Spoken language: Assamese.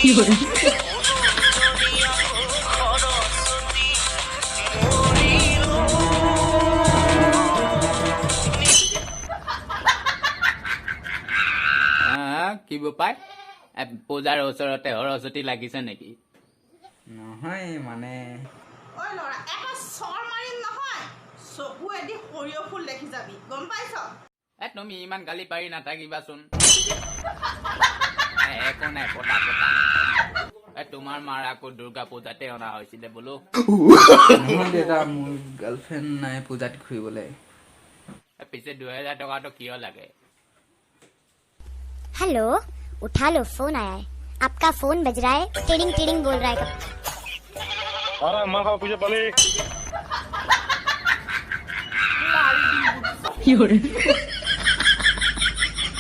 কি পাই পূজাৰ ওচৰতে সৰস্বতী লাগিছে নেকি নহয় মানে ঐ লৰা এটা চৰ মাৰিম নহয় চকুৱেদি সৰিয়হ ফুল দেখি যাবি গম পাইছ তুমি ইমান গালি পাৰি নাথাকিবাচোন একো নাই পতা পতা তোমাৰ মাৰ আকৌ দুৰ্গা পূজাতে অনা হৈছিলে বোলো নহয় দেউতা মোৰ গাৰ্লফ্ৰেণ্ড নাই পূজাত ঘূৰিবলৈ পিছে 2000 টকাটো কিয় লাগে हेलो उठा लो फोन आया है आपका फोन बज रहा है टिडिंग टिडिंग बोल रहा है अरे माँ का पूजा पले